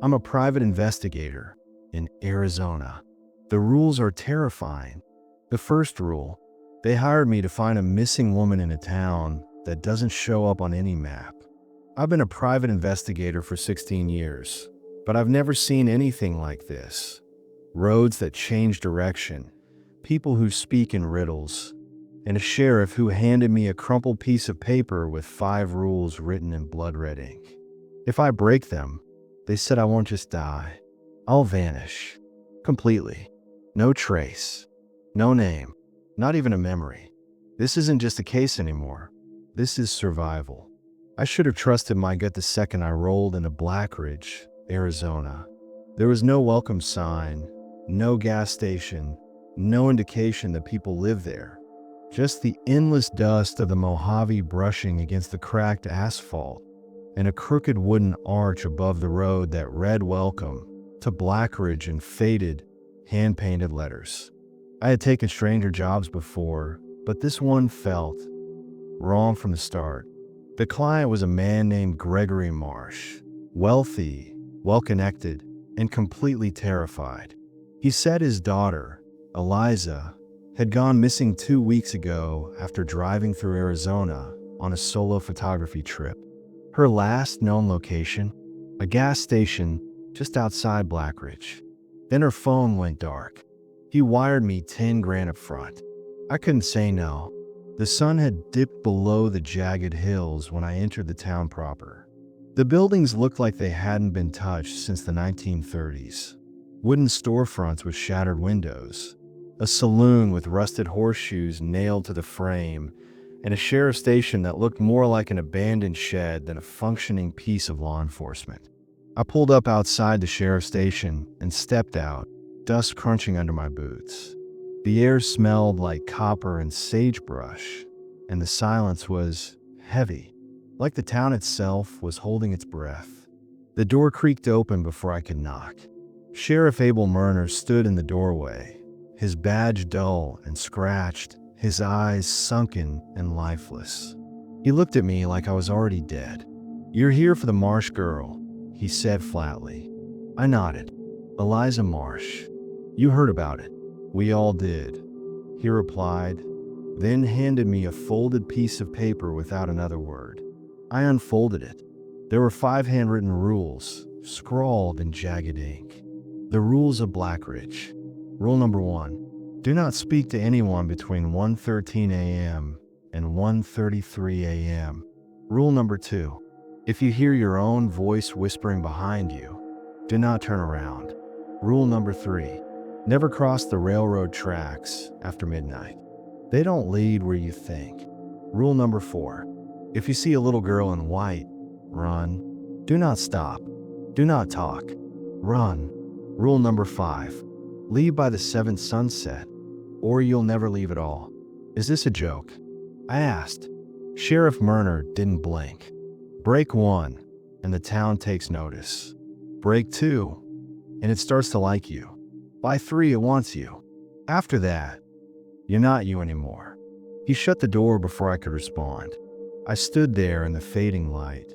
I'm a private investigator in Arizona. The rules are terrifying. The first rule: they hired me to find a missing woman in a town that doesn't show up on any map. I've been a private investigator for 16 years, but I've never seen anything like this. Roads that change direction, people who speak in riddles, and a sheriff who handed me a crumpled piece of paper with 5 rules written in blood red ink. If I break them, they said I won't just die. I'll vanish. Completely. No trace. No name. Not even a memory. This isn't just a case anymore. This is survival. I should have trusted my gut the second I rolled into Blackridge, Arizona. There was no welcome sign, no gas station, no indication that people live there. Just the endless dust of the Mojave brushing against the cracked asphalt, and a crooked wooden arch above the road that read welcome to Blackridge in faded, hand-painted letters. I had taken stranger jobs before, but this one felt wrong from the start. The client was a man named Gregory Marsh, wealthy, well-connected, and completely terrified. He said his daughter, Eliza, had gone missing 2 weeks ago after driving through Arizona on a solo photography trip. Her last known location, a gas station just outside Blackridge. Then her phone went dark. He wired me $10,000 up front. I couldn't say no. The sun had dipped below the jagged hills when I entered the town proper. The buildings looked like they hadn't been touched since the 1930s. Wooden storefronts with shattered windows, a saloon with rusted horseshoes nailed to the frame, and a sheriff's station that looked more like an abandoned shed than a functioning piece of law enforcement. I pulled up outside the sheriff's station and stepped out, dust crunching under my boots. The air smelled like copper and sagebrush, and the silence was heavy, like the town itself was holding its breath. The door creaked open before I could knock. Sheriff Abel Murner stood in the doorway, his badge dull and scratched, his eyes sunken and lifeless. He looked at me like I was already dead. "You're here for the Marsh girl," he said flatly. I nodded. "Eliza Marsh. You heard about it." "We all did," he replied, then handed me a folded piece of paper without another word. I unfolded it. There were 5 handwritten rules, scrawled in jagged ink. The rules of Blackridge. Rule number 1. Do not speak to anyone between 1:13 a.m. and 1:33 a.m. Rule number 2. If you hear your own voice whispering behind you, do not turn around. Rule number 3. Never cross the railroad tracks after midnight. They don't lead where you think. Rule number 4. If you see a little girl in white, run. Do not stop. Do not talk. Run. Rule number 5. Leave by the 7th sunset, or you'll never leave at all. Is this a joke? I asked. Sheriff Murner didn't blink. Break 1, and the town takes notice. Break 2, and it starts to like you. By 3, it wants you. After that, you're not you anymore. He shut the door before I could respond. I stood there in the fading light,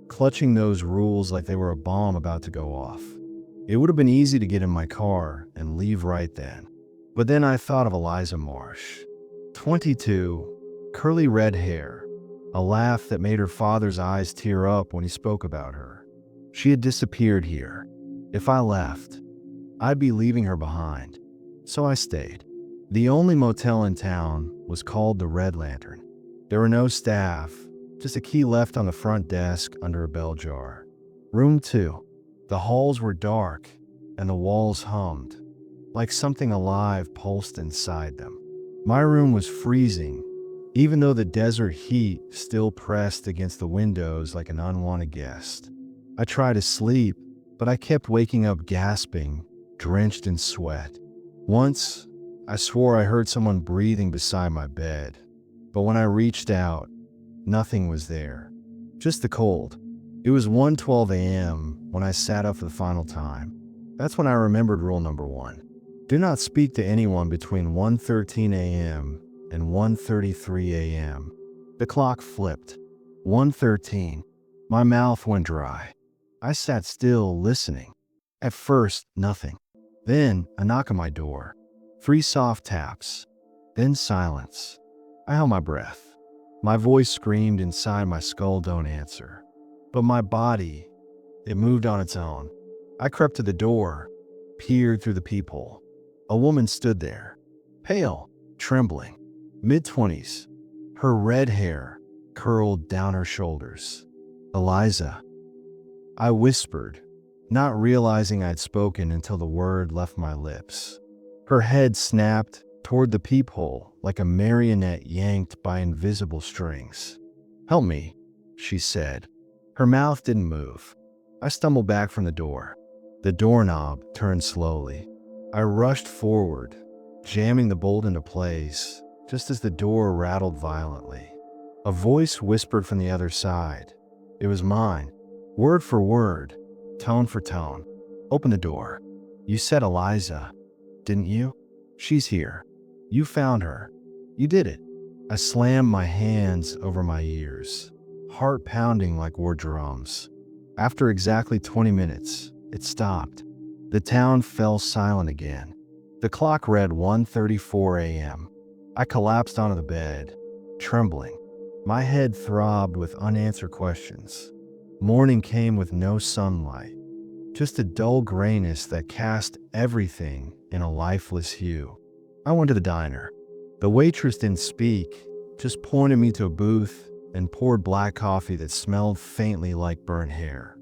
clutching those rules like they were a bomb about to go off. It would have been easy to get in my car and leave right then. But then I thought of Eliza Marsh. 22, curly red hair, a laugh that made her father's eyes tear up when he spoke about her. She had disappeared here. If I left, I'd be leaving her behind. So I stayed. The only motel in town was called the Red Lantern. There were no staff, just a key left on the front desk under a bell jar. Room 2. The halls were dark, and the walls hummed, like something alive pulsed inside them. My room was freezing, even though the desert heat still pressed against the windows like an unwanted guest. I tried to sleep, but I kept waking up gasping, drenched in sweat. Once, I swore I heard someone breathing beside my bed, but when I reached out, nothing was there. Just the cold. It was 1:12 a.m. when I sat up for the final time. That's when I remembered rule number 1. Do not speak to anyone between 1:13 a.m. and 1:33 a.m. The clock flipped. 1:13. My mouth went dry. I sat still, listening. At first, nothing. Then, a knock on my door. 3 soft taps. Then silence. I held my breath. My voice screamed inside my skull, "Don't answer." But my body, it moved on its own. I crept to the door, peered through the peephole. A woman stood there, pale, trembling, mid-20s. Her red hair curled down her shoulders. "Eliza," I whispered, not realizing I'd spoken until the word left my lips. Her head snapped toward the peephole like a marionette yanked by invisible strings. "Help me," she said. Her mouth didn't move. I stumbled back from the door. The doorknob turned slowly. I rushed forward, jamming the bolt into place, just as the door rattled violently. A voice whispered from the other side. It was mine, word for word, tone for tone. "Open the door. You said Eliza, didn't you? She's here. You found her. You did it." I slammed my hands over my ears, heart pounding like war drums. After exactly 20 minutes, it stopped. The town fell silent again. The clock read 1:34 a.m. I collapsed onto the bed, trembling. My head throbbed with unanswered questions. Morning came with no sunlight, just a dull grayness that cast everything in a lifeless hue. I went to the diner. The waitress didn't speak, just pointed me to a booth and poured black coffee that smelled faintly like burnt hair.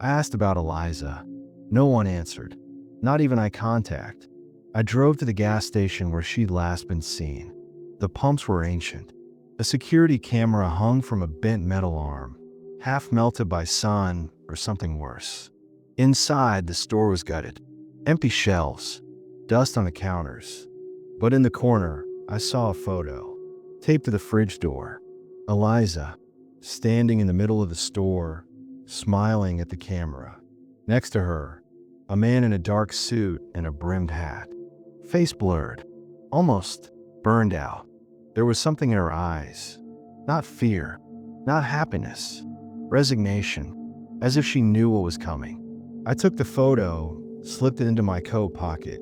I asked about Eliza. No one answered, not even eye contact. I drove to the gas station where she'd last been seen. The pumps were ancient. A security camera hung from a bent metal arm, half melted by sun or something worse. Inside, the store was gutted. Empty shelves, dust on the counters. But in the corner, I saw a photo, taped to the fridge door. Eliza, standing in the middle of the store, smiling at the camera. Next to her, a man in a dark suit and a brimmed hat. Face blurred, almost burned out. There was something in her eyes. Not fear, not happiness, resignation, as if she knew what was coming. I took the photo, slipped it into my coat pocket,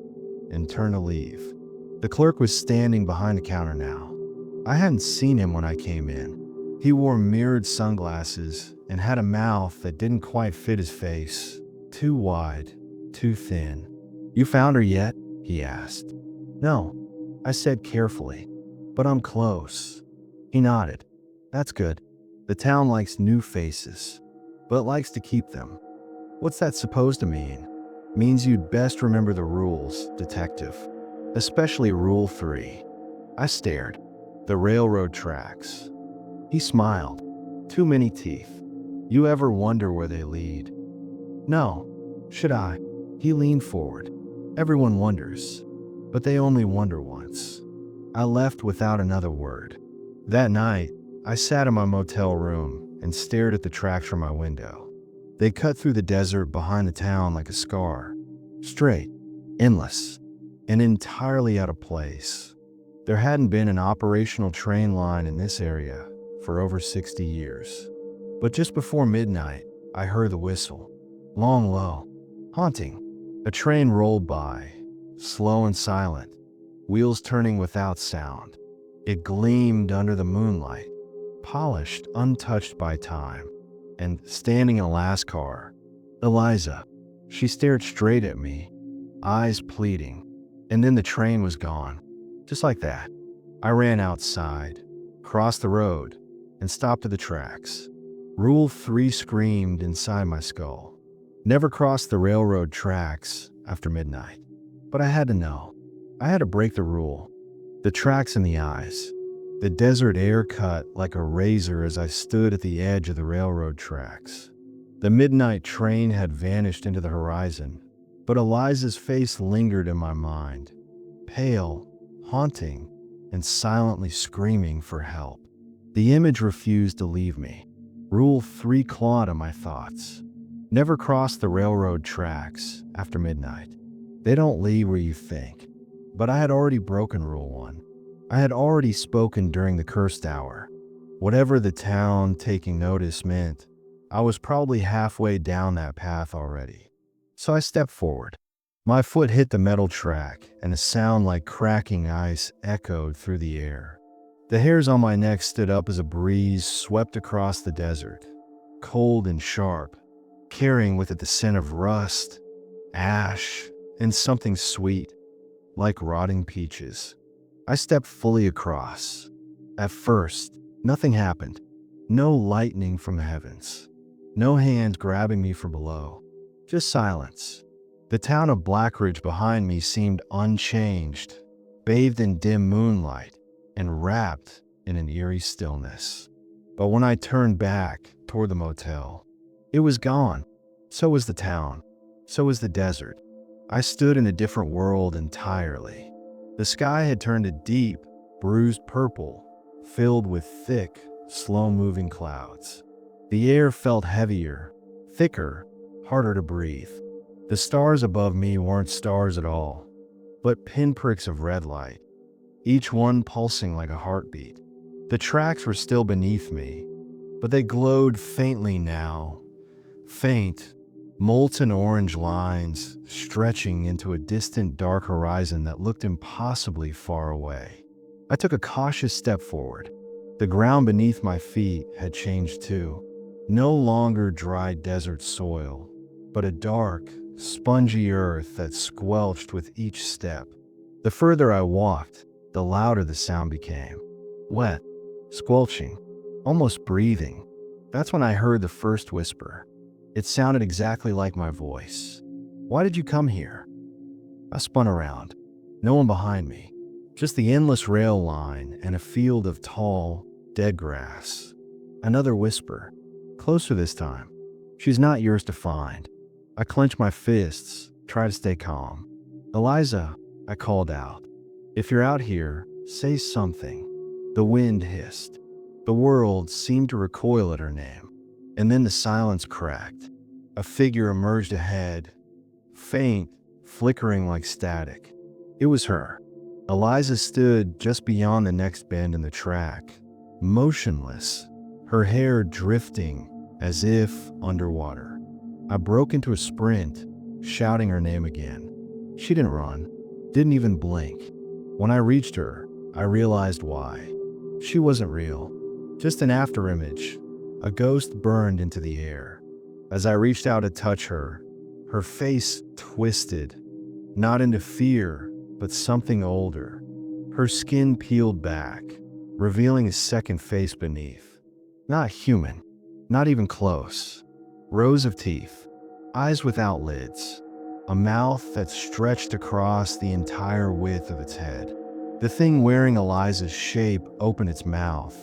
and turned to leave. The clerk was standing behind the counter now. I hadn't seen him when I came in. He wore mirrored sunglasses and had a mouth that didn't quite fit his face. Too wide, too thin. "You found her yet?" he asked. "No," I said carefully, "but I'm close." He nodded. "That's good. The town likes new faces, but likes to keep them." "What's that supposed to mean?" "Means you'd best remember the rules, detective. Especially Rule 3. I stared. The railroad tracks. He smiled. "Too many teeth. You ever wonder where they lead?" "No. Should I?" He leaned forward. "Everyone wonders, but they only wonder once." I left without another word. That night, I sat in my motel room and stared at the tracks from my window. They cut through the desert behind the town like a scar. Straight, endless, and entirely out of place. There hadn't been an operational train line in this area for over 60 years. But just before midnight, I heard the whistle. Long, low, haunting. A train rolled by, slow and silent, wheels turning without sound. It gleamed under the moonlight, polished, untouched by time. And standing in a last car, Eliza. She stared straight at me, eyes pleading. And then the train was gone. Just like that. I ran outside, crossed the road, and stopped at the tracks. Rule 3 screamed inside my skull. Never cross the railroad tracks after midnight. But I had to know. I had to break the rule. The tracks in the eyes. The desert air cut like a razor as I stood at the edge of the railroad tracks. The midnight train had vanished into the horizon, but Eliza's face lingered in my mind. Pale, haunting, and silently screaming for help. The image refused to leave me. Rule 3 clawed at my thoughts. Never cross the railroad tracks after midnight. They don't leave where you think. But I had already broken Rule 1. I had already spoken during the cursed hour. Whatever the town taking notice meant, I was probably halfway down that path already. So I stepped forward. My foot hit the metal track, and a sound like cracking ice echoed through the air. The hairs on my neck stood up as a breeze swept across the desert, cold and sharp, carrying with it the scent of rust, ash, and something sweet, like rotting peaches. I stepped fully across. At first, nothing happened. No lightning from the heavens. No hand grabbing me from below. Just silence. The town of Blackridge behind me seemed unchanged, bathed in dim moonlight and wrapped in an eerie stillness. But when I turned back toward the motel, it was gone. So was the town. So was the desert. I stood in a different world entirely. The sky had turned a deep, bruised purple, filled with thick, slow-moving clouds. The air felt heavier, thicker, harder to breathe. The stars above me weren't stars at all, but pinpricks of red light, each one pulsing like a heartbeat. The tracks were still beneath me, but they glowed faintly now. Faint, molten orange lines stretching into a distant dark horizon that looked impossibly far away. I took a cautious step forward. The ground beneath my feet had changed too. No longer dry desert soil, but a dark, spongy earth that squelched with each step. The further I walked, the louder the sound became. Wet, squelching, almost breathing. That's when I heard the first whisper. It sounded exactly like my voice. "Why did you come here?" I spun around. No one behind me. Just the endless rail line and a field of tall, dead grass. Another whisper. Closer this time. "She's not yours to find." I clenched my fists, tried to stay calm. "Eliza," I called out. "If you're out here, say something." The wind hissed. The world seemed to recoil at her name. And then the silence cracked. A figure emerged ahead, faint, flickering like static. It was her. Eliza stood just beyond the next bend in the track, motionless, her hair drifting as if underwater. I broke into a sprint, shouting her name again. She didn't run, didn't even blink. When I reached her, I realized why. She wasn't real, just an afterimage. A ghost burned into the air. As I reached out to touch her, her face twisted, not into fear, but something older. Her skin peeled back, revealing a second face beneath. Not human, not even close. Rows of teeth, eyes without lids, a mouth that stretched across the entire width of its head. The thing wearing Eliza's shape opened its mouth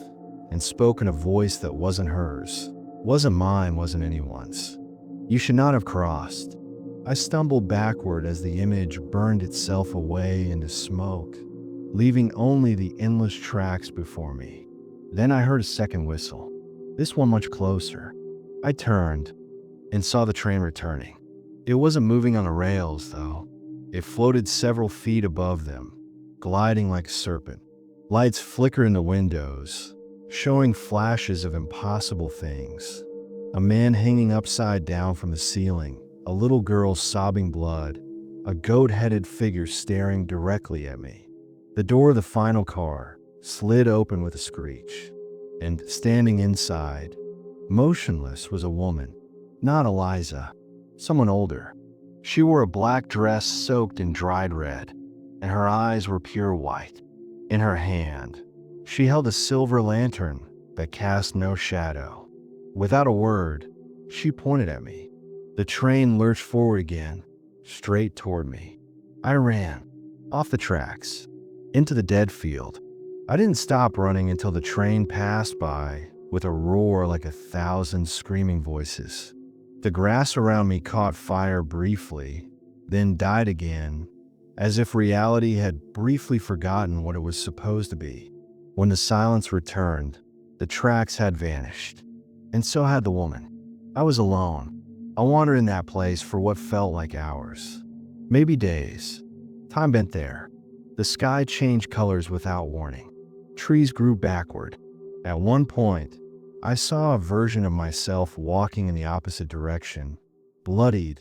and spoke in a voice that wasn't hers, wasn't mine, wasn't anyone's. "You should not have crossed." I stumbled backward as the image burned itself away into smoke, leaving only the endless tracks before me. Then I heard a second whistle, this one much closer. I turned and saw the train returning. It wasn't moving on the rails, though. It floated several feet above them, gliding like a serpent. Lights flickered in the windows, showing flashes of impossible things. A man hanging upside down from the ceiling, a little girl sobbing blood, a goat-headed figure staring directly at me. The door of the final car slid open with a screech, and standing inside, motionless, was a woman. Not Eliza, someone older. She wore a black dress soaked in dried red, and her eyes were pure white. In her hand, she held a silver lantern that cast no shadow. Without a word, she pointed at me. The train lurched forward again, straight toward me. I ran, off the tracks, into the dead field. I didn't stop running until the train passed by with a roar like 1,000 screaming voices. The grass around me caught fire briefly, then died again, as if reality had briefly forgotten what it was supposed to be. When the silence returned, the tracks had vanished, and so had the woman. I was alone. I wandered in that place for what felt like hours, maybe days. Time bent there. The sky changed colors without warning. Trees grew backward. At one point, I saw a version of myself walking in the opposite direction, bloodied,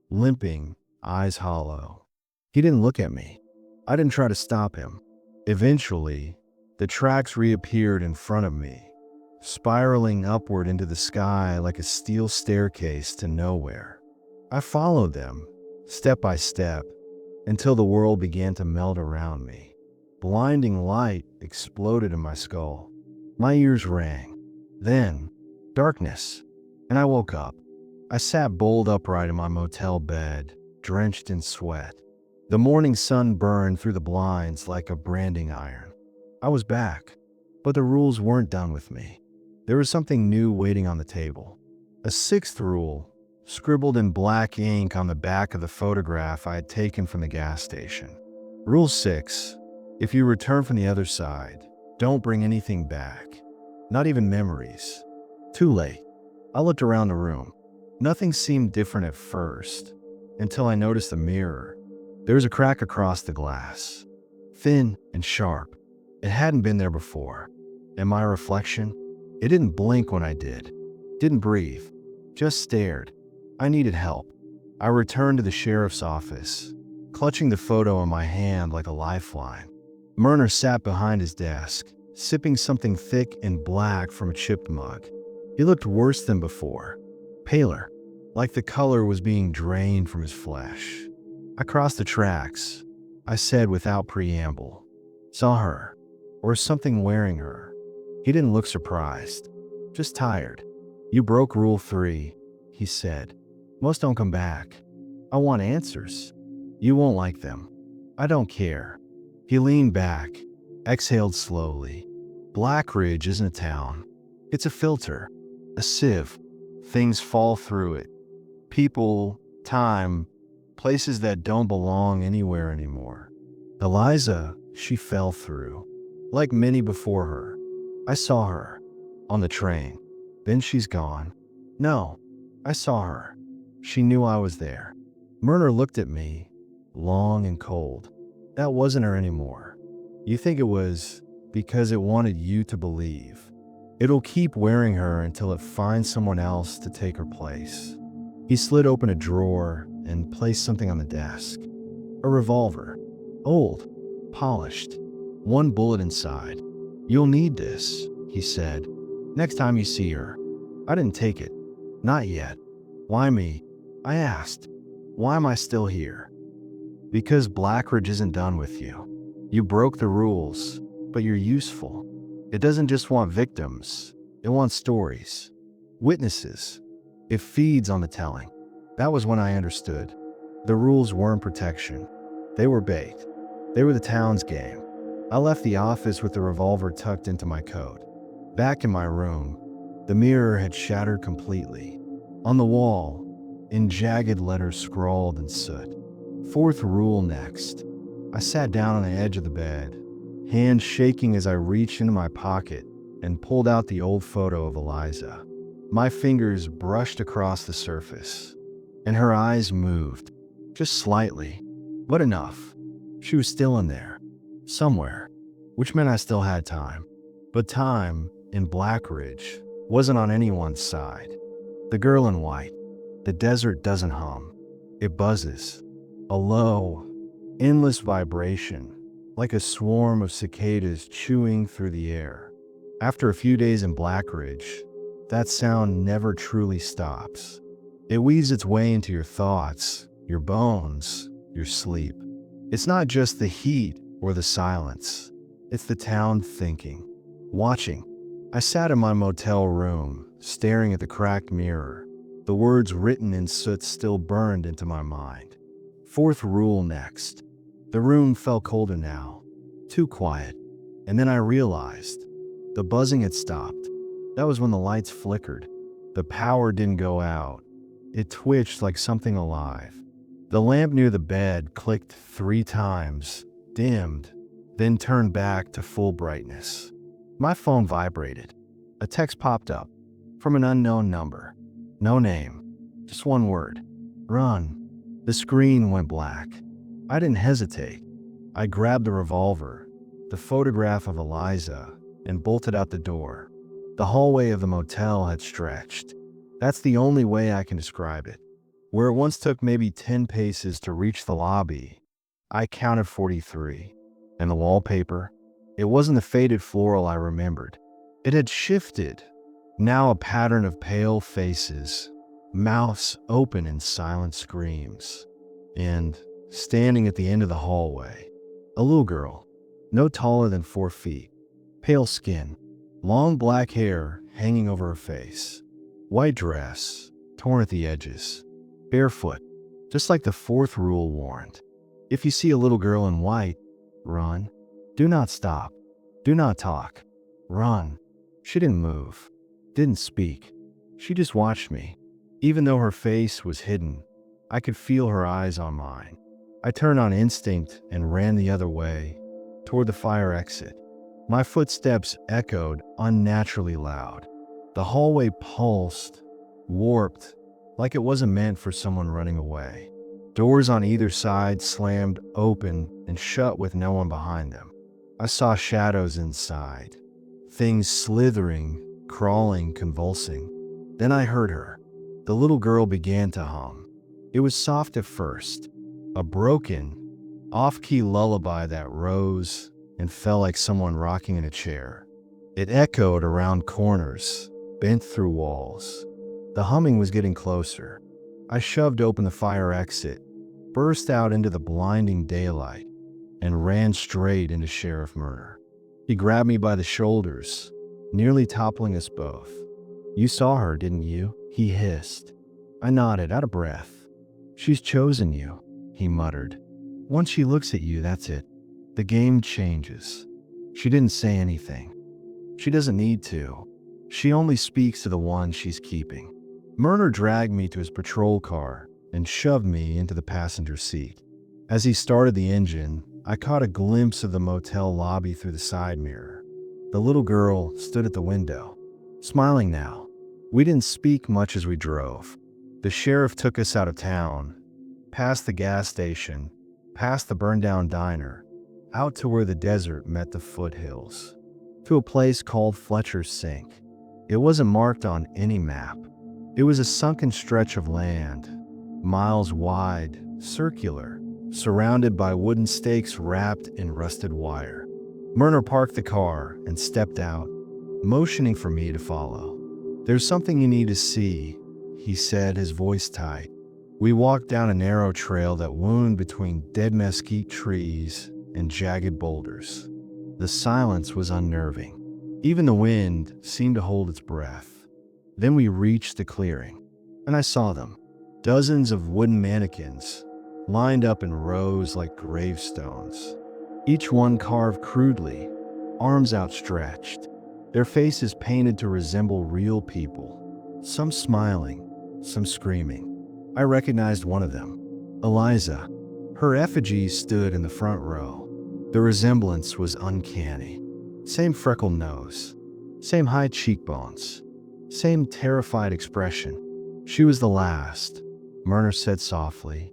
limping, eyes hollow. He didn't look at me. I didn't try to stop him. Eventually, the tracks reappeared in front of me, spiraling upward into the sky like a steel staircase to nowhere. I followed them, step by step, until the world began to melt around me. Blinding light exploded in my skull. My ears rang. Then, darkness, and I woke up. I sat bolt upright in my motel bed, drenched in sweat. The morning sun burned through the blinds like a branding iron. I was back, but the rules weren't done with me. There was something new waiting on the table. A sixth rule, scribbled in black ink on the back of the photograph I had taken from the gas station. Rule 6. If you return from the other side, don't bring anything back. Not even memories. Too late. I looked around the room. Nothing seemed different at first, until I noticed the mirror. There was a crack across the glass, thin and sharp. It hadn't been there before. And my reflection? It didn't blink when I did. Didn't breathe. Just stared. I needed help. I returned to the sheriff's office, clutching the photo in my hand like a lifeline. Murner sat behind his desk, sipping something thick and black from a chipped mug. He looked worse than before, paler, like the color was being drained from his flesh. I crossed the tracks, I said without preamble. Saw her, or something wearing her. He didn't look surprised, just tired. You broke Rule 3, he said. Most don't come back. I want answers. You won't like them. I don't care. He leaned back, exhaled slowly. Blackridge isn't a town. It's a filter, a sieve. Things fall through it. People, time, places that don't belong anywhere anymore. Eliza, she fell through, like many before her. I saw her, on the train. Then she's gone. No, I saw her. She knew I was there. Murner looked at me, long and cold. That wasn't her anymore. You think it was because it wanted you to believe. It'll keep wearing her until it finds someone else to take her place. He slid open a drawer and placed something on the desk. A revolver. Old, polished, one bullet inside. You'll need this, he said, next time you see her. I didn't take it. Not yet. Why me? I asked. Why am I still here? Because Blackridge isn't done with you. You broke the rules, but you're useful. It doesn't just want victims. It wants stories. Witnesses. It feeds on the telling. That was when I understood. The rules weren't protection. They were bait. They were the town's game. I left the office with the revolver tucked into my coat. Back in my room, the mirror had shattered completely. On the wall, in jagged letters scrawled in soot. 4th rule next. I sat down on the edge of the bed, hands shaking as I reached into my pocket and pulled out the old photo of Eliza. My fingers brushed across the surface, and her eyes moved, just slightly, but enough. She was still in there, somewhere, which meant I still had time. But time, in Blackridge, wasn't on anyone's side. The girl in white. The desert doesn't hum. It buzzes. A low, endless vibration, like a swarm of cicadas chewing through the air. After a few days in Blackridge, that sound never truly stops. It weaves its way into your thoughts, your bones, your sleep. It's not just the heat or the silence. It's the town thinking, watching. I sat in my motel room, staring at the cracked mirror. The words written in soot still burned into my mind. 4th rule next. The room felt colder now, too quiet. And then I realized the buzzing had stopped. That was when the lights flickered. The power didn't go out. It twitched like something alive. The lamp near the bed clicked 3 times, dimmed, then turned back to full brightness. My phone vibrated. A text popped up from an unknown number. No name, just one word. Run. The screen went black. I didn't hesitate. I grabbed the revolver, the photograph of Eliza, and bolted out the door. The hallway of the motel had stretched. That's the only way I can describe it. Where it once took maybe 10 paces to reach the lobby, I counted 43. And the wallpaper? It wasn't the faded floral I remembered. It had shifted. Now a pattern of pale faces, mouths open in silent screams. And, standing at the end of the hallway, a little girl, no taller than 4 feet, pale skin, long black hair hanging over her face, white dress, torn at the edges, barefoot, just like the 4th rule warned. If you see a little girl in white, run. Do not stop. Do not talk. Run. She didn't move, didn't speak. She just watched me. Even though her face was hidden, I could feel her eyes on mine. I turned on instinct and ran the other way, toward the fire exit. My footsteps echoed unnaturally loud. The hallway pulsed, warped, like it wasn't meant for someone running away. Doors on either side slammed open and shut with no one behind them. I saw shadows inside, things slithering, crawling, convulsing. Then I heard her. The little girl began to hum. It was soft at first, a broken, off-key lullaby that rose and fell like someone rocking in a chair. It echoed around corners, bent through walls. The humming was getting closer. I shoved open the fire exit, burst out into the blinding daylight, and ran straight into Sheriff Murner. He grabbed me by the shoulders, nearly toppling us both. "You saw her, didn't you?" he hissed. I nodded, out of breath. "She's chosen you," he muttered. "Once she looks at you, that's it. The game changes." She didn't say anything. She doesn't need to. She only speaks to the one she's keeping. Murner dragged me to his patrol car and shoved me into the passenger seat. As he started the engine, I caught a glimpse of the motel lobby through the side mirror. The little girl stood at the window, smiling now. We didn't speak much as we drove. The sheriff took us out of town, past the gas station, past the burned-down diner, out to where the desert met the foothills, to a place called Fletcher's Sink. It wasn't marked on any map. It was a sunken stretch of land, miles wide, circular, surrounded by wooden stakes wrapped in rusted wire. Murner parked the car and stepped out, motioning for me to follow. "There's something you need to see," he said, his voice tight. We walked down a narrow trail that wound between dead mesquite trees and jagged boulders. The silence was unnerving. Even the wind seemed to hold its breath. Then we reached the clearing, and I saw them. Dozens of wooden mannequins, lined up in rows like gravestones. Each one carved crudely, arms outstretched, their faces painted to resemble real people, some smiling, some screaming. I recognized one of them, Eliza. Her effigy stood in the front row. The resemblance was uncanny. Same freckled nose, same high cheekbones, same terrified expression. "She was the last," Murner said softly.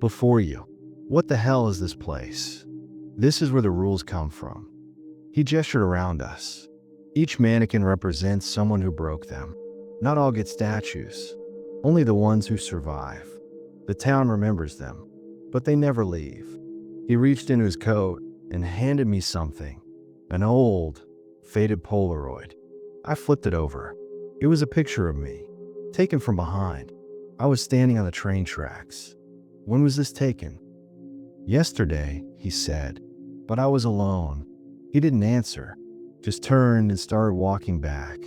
"Before you. What the hell is this place? This is where the rules come from." He gestured around us. Each mannequin represents someone who broke them. Not all get statues, only the ones who survive. The town remembers them, but they never leave. He reached into his coat and handed me something, an old, faded Polaroid. I flipped it over. It was a picture of me, taken from behind. I was standing on the train tracks. "When was this taken?" "Yesterday," he said, but I was alone. He didn't answer, just turned and started walking back.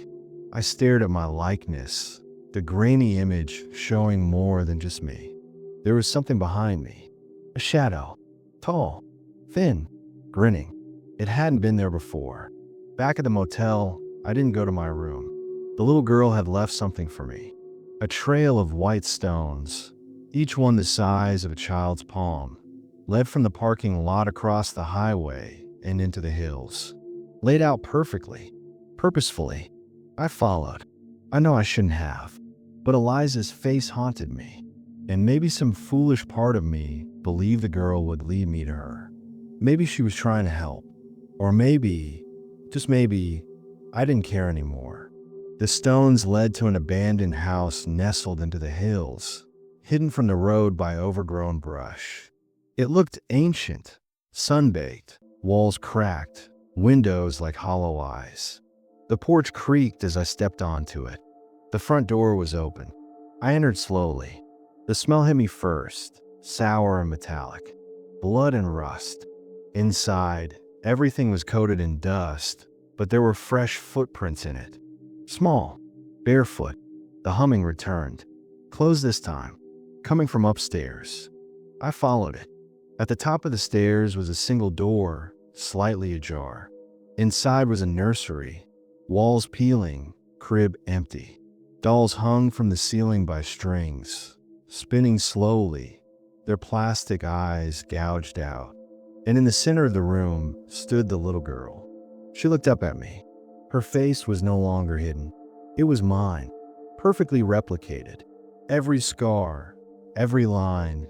I stared at my likeness, the grainy image showing more than just me. There was something behind me, a shadow, tall, thin, grinning. It hadn't been there before. Back at the motel, I didn't go to my room. The little girl had left something for me. A trail of white stones, each one the size of a child's palm, led from the parking lot across the highway and into the hills. Laid out perfectly, purposefully. I followed. I know I shouldn't have, but Eliza's face haunted me, and maybe some foolish part of me believed the girl would lead me to her. Maybe she was trying to help, or maybe, just maybe, I didn't care anymore. The stones led to an abandoned house nestled into the hills, hidden from the road by overgrown brush. It looked ancient, sun-baked, walls cracked, windows like hollow eyes. The porch creaked as I stepped onto it. The front door was open. I entered slowly. The smell hit me first, sour and metallic, blood and rust. Inside, everything was coated in dust, but there were fresh footprints in it. Small, barefoot. The humming returned. Closed this time, coming from upstairs. I followed it. At the top of the stairs was a single door, slightly ajar. Inside was a nursery, walls peeling, crib empty. Dolls hung from the ceiling by strings, spinning slowly, their plastic eyes gouged out. And in the center of the room stood the little girl. She looked up at me. Her face was no longer hidden. It was mine, perfectly replicated. Every scar, every line,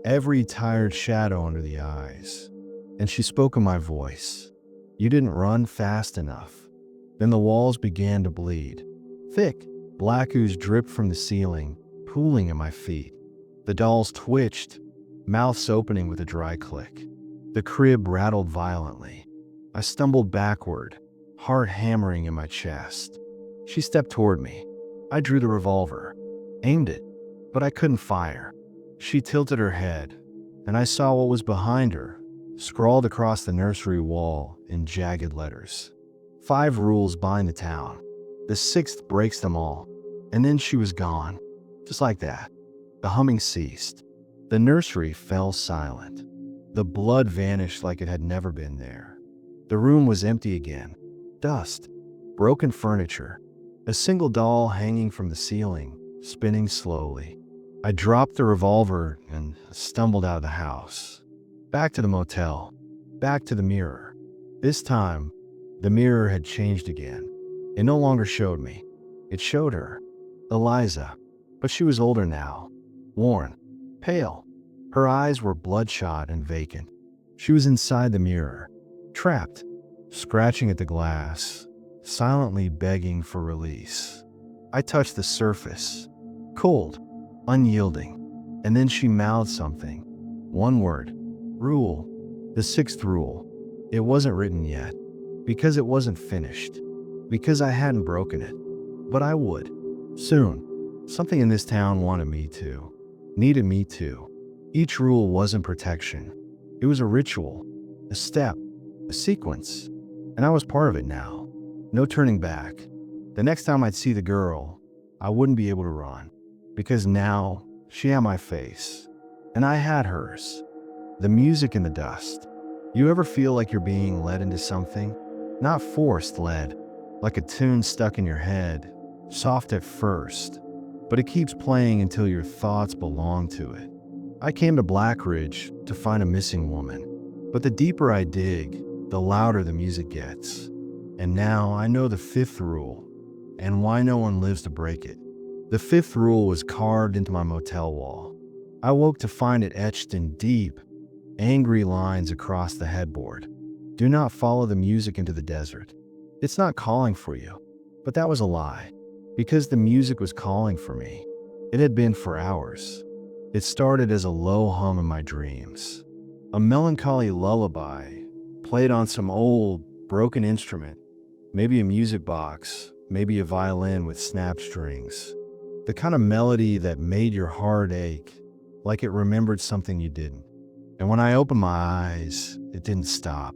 every tired shadow under the eyes. And she spoke in my voice. You didn't run fast enough. Then the walls began to bleed. Thick, black ooze dripped from the ceiling, pooling at my feet. The dolls twitched, mouths opening with a dry click. The crib rattled violently. I stumbled backward, heart hammering in my chest. She stepped toward me. I drew the revolver, aimed it, but I couldn't fire. She tilted her head, and I saw what was behind her, scrawled across the nursery wall in jagged letters. 5 rules bind the town. The 6th breaks them all. And then she was gone, just like that. The humming ceased. The nursery fell silent. The blood vanished like it had never been there. The room was empty again. Dust, broken furniture, a single doll hanging from the ceiling, spinning slowly. I dropped the revolver and stumbled out of the house. Back to the motel, back to the mirror. This time, the mirror had changed again. It no longer showed me. It showed her, Eliza, but she was older now, worn, pale. Her eyes were bloodshot and vacant. She was inside the mirror, trapped, scratching at the glass, silently begging for release. I touched the surface, cold, unyielding, and then she mouthed something. One word, rule, the 6th rule. It wasn't written yet, because it wasn't finished, because I hadn't broken it, but I would. Soon. Something in this town wanted me to, needed me to. Each rule wasn't protection. It was a ritual, a step, a sequence, and I was part of it now. No turning back. The next time I'd see the girl, I wouldn't be able to run, because now she had my face, and I had hers. The music in the dust. You ever feel like you're being led into something? Not forced led, like a tune stuck in your head, soft at first, but it keeps playing until your thoughts belong to it. I came to Blackridge to find a missing woman, but the deeper I dig, the louder the music gets. And now I know the 5th rule, and why no one lives to break it. The 5th rule was carved into my motel wall. I woke to find it etched in deep, angry lines across the headboard. Do not follow the music into the desert. It's not calling for you. But that was a lie, because the music was calling for me. It had been for hours. It started as a low hum in my dreams, a melancholy lullaby played on some old, broken instrument, maybe a music box, maybe a violin with snapped strings. The kind of melody that made your heart ache, like it remembered something you didn't. And when I opened my eyes, it didn't stop.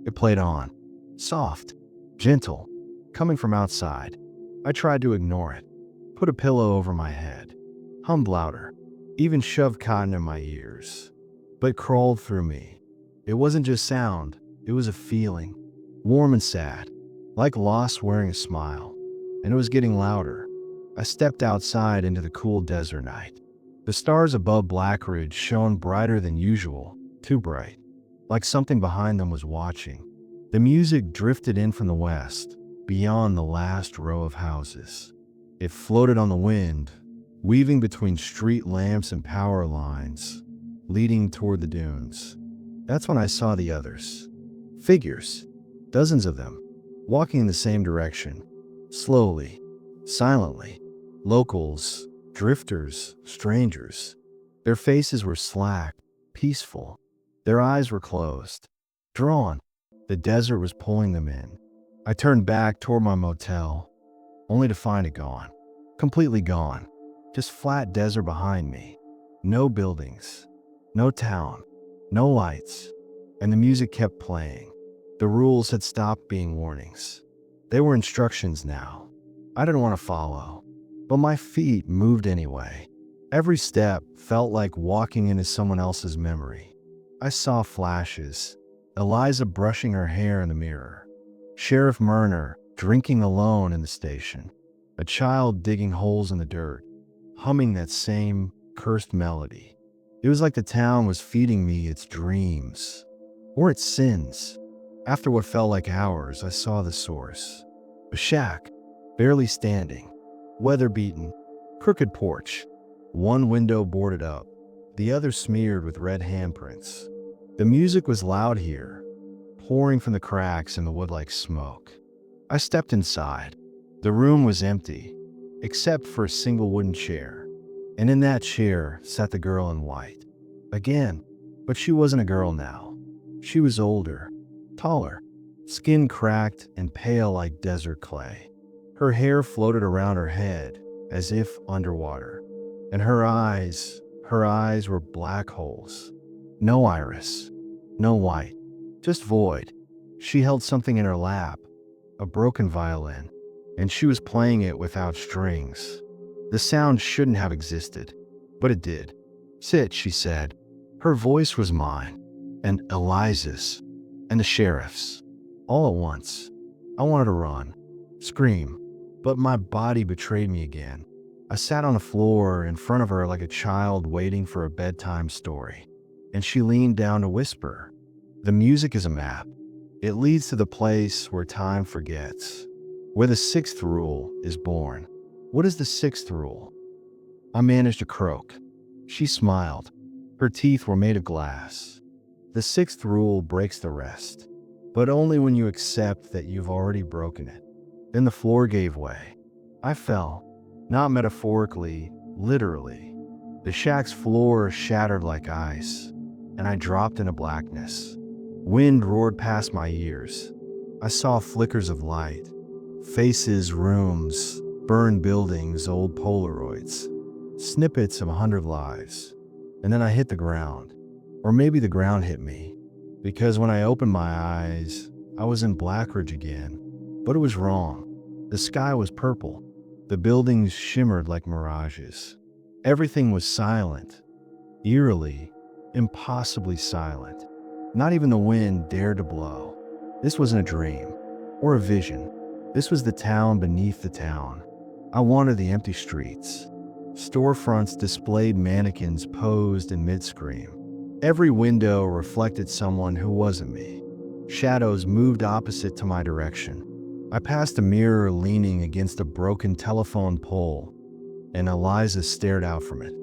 It played on, soft, gentle, coming from outside. I tried to ignore it, put a pillow over my head, hummed louder, even shoved cotton in my ears. But it crawled through me. It wasn't just sound, it was a feeling, warm and sad, like loss wearing a smile. And it was getting louder. I stepped outside into the cool desert night. The stars above Blackridge shone brighter than usual, too bright, like something behind them was watching. The music drifted in from the west, beyond the last row of houses. It floated on the wind, weaving between street lamps and power lines, leading toward the dunes. That's when I saw the others. Figures, dozens of them, walking in the same direction, slowly, silently. Locals, drifters, strangers. Their faces were slack, peaceful. Their eyes were closed, drawn. The desert was pulling them in. I turned back toward my motel, only to find it gone. Completely gone. Just flat desert behind me. No buildings, no town, no lights. And the music kept playing. The rules had stopped being warnings. They were instructions now. I didn't want to follow, but my feet moved anyway. Every step felt like walking into someone else's memory. I saw flashes. Eliza brushing her hair in the mirror. Sheriff Murner drinking alone in the station. A child digging holes in the dirt, humming that same cursed melody. It was like the town was feeding me its dreams, or its sins. After what felt like hours, I saw the source. A shack, barely standing, weather-beaten, crooked porch. One window boarded up, the other smeared with red handprints. The music was loud here, pouring from the cracks in the wood like smoke. I stepped inside. The room was empty, except for a single wooden chair. And in that chair sat the girl in white. Again, but she wasn't a girl now. She was older, taller, skin cracked and pale like desert clay. Her hair floated around her head as if underwater. And her eyes were black holes. No iris, no white, just void. She held something in her lap, a broken violin, and she was playing it without strings. The sound shouldn't have existed, but it did. "Sit," she said. Her voice was mine, and Eliza's, and the sheriff's, all at once. I wanted to run, scream, but my body betrayed me again. I sat on the floor in front of her like a child waiting for a bedtime story, and she leaned down to whisper. The music is a map. It leads to the place where time forgets, where the sixth rule is born. What is the sixth rule? I managed to croak. She smiled. Her teeth were made of glass. The sixth rule breaks the rest, but only when you accept that you've already broken it. Then the floor gave way. I fell, not metaphorically, literally. The shack's floor shattered like ice, and I dropped into blackness. Wind roared past my ears. I saw flickers of light, faces, rooms, burned buildings, old Polaroids, snippets of 100 lives. And then I hit the ground. Or maybe the ground hit me, because when I opened my eyes, I was in Blackridge again. But it was wrong. The sky was purple. The buildings shimmered like mirages. Everything was silent, eerily, impossibly silent. Not even the wind dared to blow. This wasn't a dream or a vision. This was the town beneath the town. I wanted the empty streets. Storefronts displayed mannequins posed in mid-scream. Every window reflected someone who wasn't me. Shadows moved opposite to my direction. I passed a mirror leaning against a broken telephone pole, and Eliza stared out from it.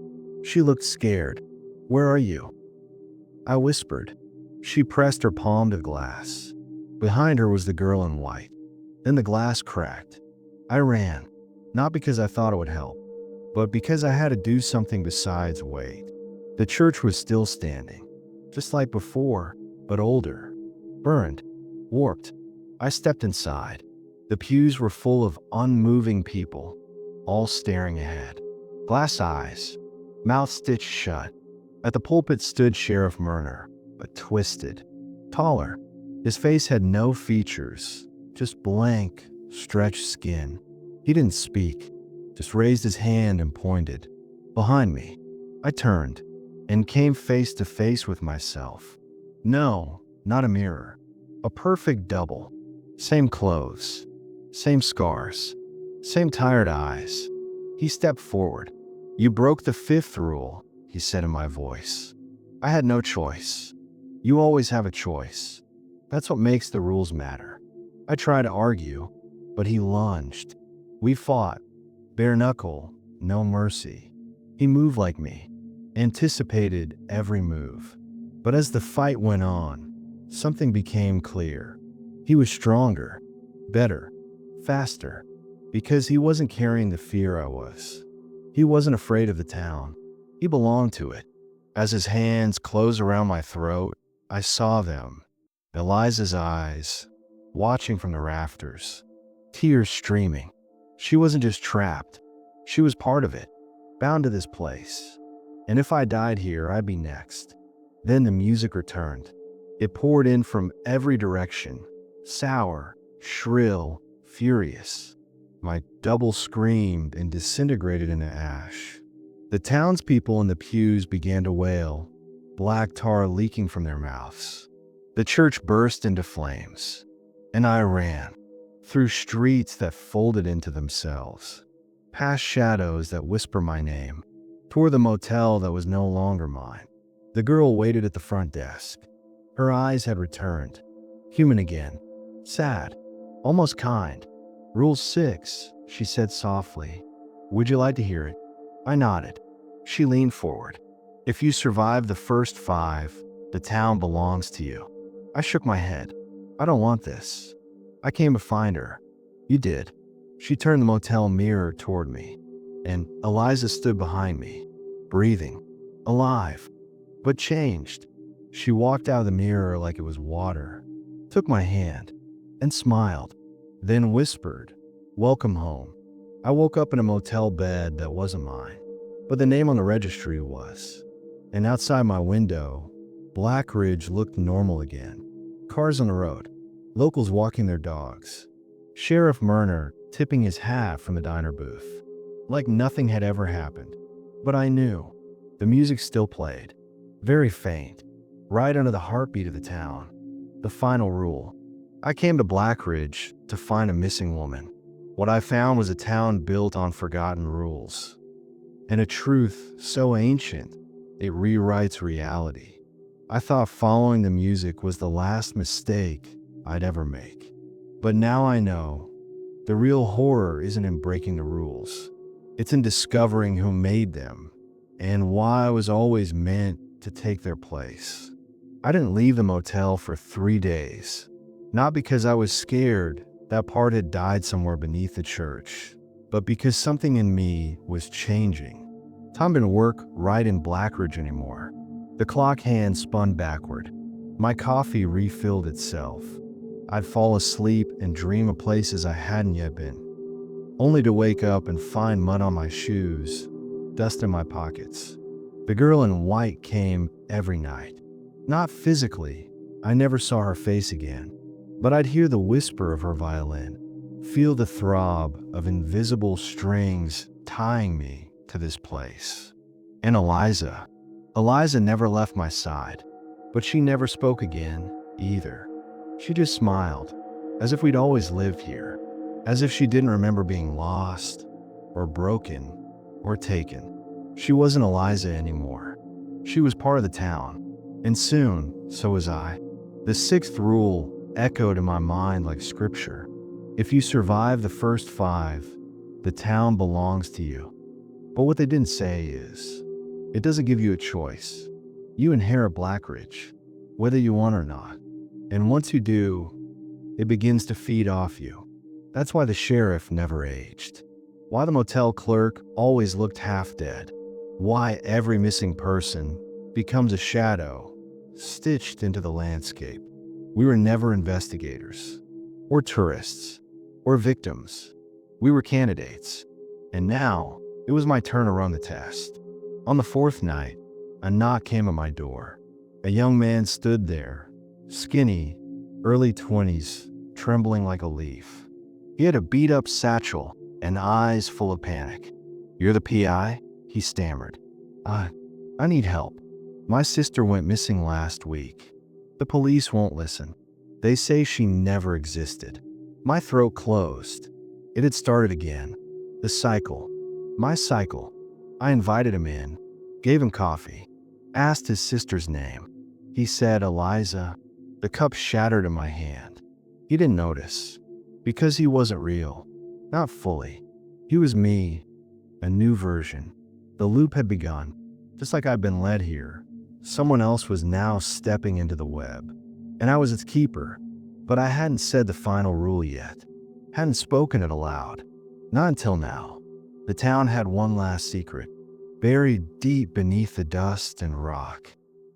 She looked scared. "Where are you?" I whispered. She pressed her palm to the glass. Behind her was the girl in white. Then the glass cracked. I ran, not because I thought it would help, but because I had to do something besides wait. The church was still standing, just like before, but older, burned, warped. I stepped inside. The pews were full of unmoving people, all staring ahead. Glass eyes, mouth stitched shut. At the pulpit stood Sheriff Murner, but twisted, taller. His face had no features, just blank, stretched skin. He didn't speak, just raised his hand and pointed. Behind me. I turned and came face to face with myself. No, not a mirror. A perfect double. Same clothes, same scars, same tired eyes. He stepped forward. "You broke the fifth rule," he said in my voice. I had no choice. You always have a choice. That's what makes the rules matter. I tried to argue, but he lunged. We fought. Bare knuckle, no mercy. He moved like me, anticipated every move. But as the fight went on, something became clear. He was stronger, better, faster. Because he wasn't carrying the fear I was. He wasn't afraid of the town. He belonged to it. As his hands closed around my throat, I saw them. Eliza's eyes, watching from the rafters, tears streaming. She wasn't just trapped. She was part of it, bound to this place. And if I died here, I'd be next. Then the music returned. It poured in from every direction, sour, shrill, furious. My double screamed and disintegrated into ash. The townspeople in the pews began to wail, black tar leaking from their mouths. The church burst into flames, and I ran through streets that folded into themselves, past shadows that whisper my name, toward the motel that was no longer mine. The girl waited at the front desk. Her eyes had returned, human again, sad, almost kind. "Rule 6, she said softly. "Would you like to hear it?" I nodded. She leaned forward. "If you survive the first 5, the town belongs to you." I shook my head. "I don't want this. I came to find her." "You did." She turned the motel mirror toward me, and Eliza stood behind me, breathing, alive, but changed. She walked out of the mirror like it was water, took my hand, and smiled, then whispered, "Welcome home." I woke up in a motel bed that wasn't mine, but the name on the registry was. And outside my window, Black Ridge looked normal again. Cars on the road, locals walking their dogs, Sheriff Murner tipping his hat from the diner booth, like nothing had ever happened. But I knew. The music still played, very faint, right under the heartbeat of the town. The final rule. I came to Black Ridge to find a missing woman. What I found was a town built on forgotten rules, and a truth so ancient it rewrites reality. I thought following the music was the last mistake I'd ever make. But now I know the real horror isn't in breaking the rules. It's in discovering who made them and why I was always meant to take their place. I didn't leave the motel for 3 days, not because I was scared that part had died somewhere beneath the church, but because something in me was changing. Time didn't work right in Black Ridge anymore. The clock hand spun backward. My coffee refilled itself. I'd fall asleep and dream of places I hadn't yet been, only to wake up and find mud on my shoes, dust in my pockets. The girl in white came every night. Not physically, I never saw her face again, but I'd hear the whisper of her violin, feel the throb of invisible strings tying me to this place. And Eliza never left my side, but she never spoke again either. She just smiled, as if we'd always lived here, as if she didn't remember being lost, or broken, or taken. She wasn't Eliza anymore. She was part of the town, and soon, so was I. The 6th rule echoed in my mind like scripture. If you survive the first 5, the town belongs to you. But what they didn't say is, it doesn't give you a choice. You inherit Black Ridge, whether you want or not. And once you do, it begins to feed off you. That's why the sheriff never aged. Why the motel clerk always looked half dead. Why every missing person becomes a shadow stitched into the landscape. We were never investigators, or tourists, or victims. We were candidates. And now, it was my turn to run the test. On the 4th night, a knock came at my door. A young man stood there, skinny, early 20s, trembling like a leaf. He had a beat-up satchel and eyes full of panic. "You're the PI?" he stammered. I need help. My sister went missing last week. The police won't listen. They say she never existed." My throat closed. It had started again. The cycle. My cycle. I invited him in, gave him coffee, asked his sister's name. He said, "Eliza." The cup shattered in my hand. He didn't notice, because he wasn't real. Not fully. He was me, a new version. The loop had begun. Just like I'd been led here, someone else was now stepping into the web. And I was its keeper, but I hadn't said the final rule yet. Hadn't spoken it aloud. Not until now. The town had one last secret, buried deep beneath the dust and rock.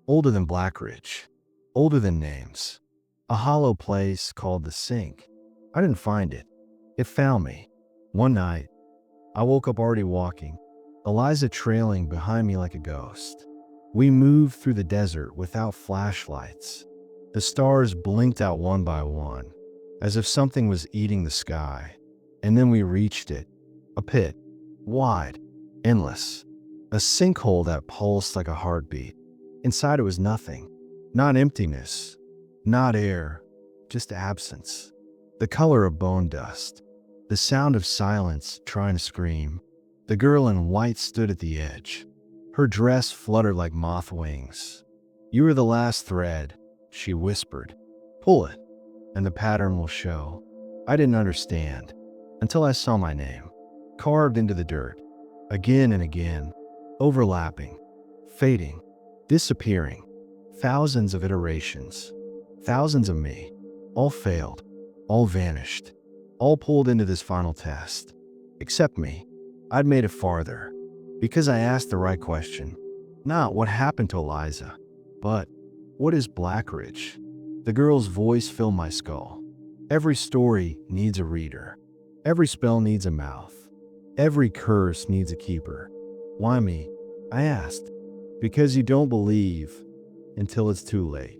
Older than Blackridge, older than names. A hollow place called the Sink. I didn't find it. It found me. One night, I woke up already walking, Eliza trailing behind me like a ghost. We moved through the desert without flashlights. The stars blinked out one by one, as if something was eating the sky. And then we reached it. A pit. Wide. Endless. A sinkhole that pulsed like a heartbeat. Inside it was nothing. Not emptiness. Not air. Just absence. The color of bone dust. The sound of silence trying to scream. The girl in white stood at the edge. Her dress fluttered like moth wings. "You are the last thread," she whispered. "Pull it, and the pattern will show." I didn't understand until I saw my name, carved into the dirt, again and again, overlapping, fading, disappearing. Thousands of iterations, thousands of me, all failed, all vanished, all pulled into this final test. Except me. I'd made it farther, because I asked the right question. Not what happened to Eliza, but what is Blackridge? The girl's voice filled my skull. Every story needs a reader. Every spell needs a mouth. Every curse needs a keeper. Why me? I asked. Because you don't believe until it's too late.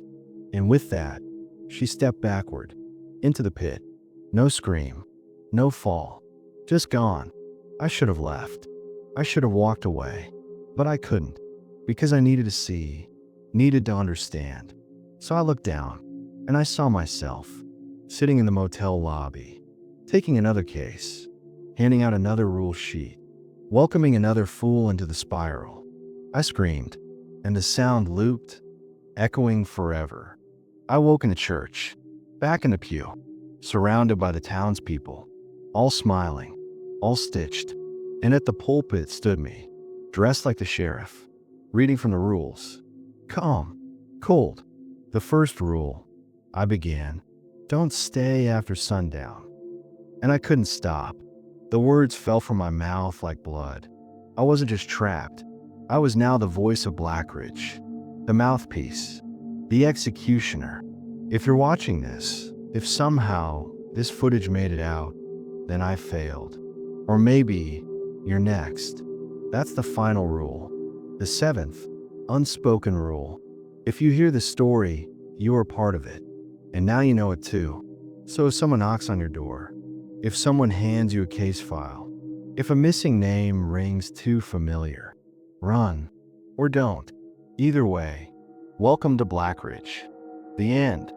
And with that, she stepped backward, into the pit. No scream, no fall, just gone. I should have left. I should have walked away. But I couldn't, because I needed to see, needed to understand. So I looked down, and I saw myself, sitting in the motel lobby, taking another case, handing out another rule sheet, welcoming another fool into the spiral. I screamed, and the sound looped, echoing forever. I woke in the church, back in the pew, surrounded by the townspeople, all smiling, all stitched, and at the pulpit stood me, dressed like the sheriff, reading from the rules. Calm, cold. The first rule, I began, don't stay after sundown. And I couldn't stop. The words fell from my mouth like blood. I wasn't just trapped. I was now the voice of Blackridge, the mouthpiece, the executioner. If you're watching this, if somehow this footage made it out, then I failed. Or maybe you're next. That's the final rule. The seventh, unspoken rule. If you hear the story, you are part of it. And now you know it too. So if someone knocks on your door, if someone hands you a case file, if a missing name rings too familiar, run or don't. Either way, welcome to Blackridge. The end.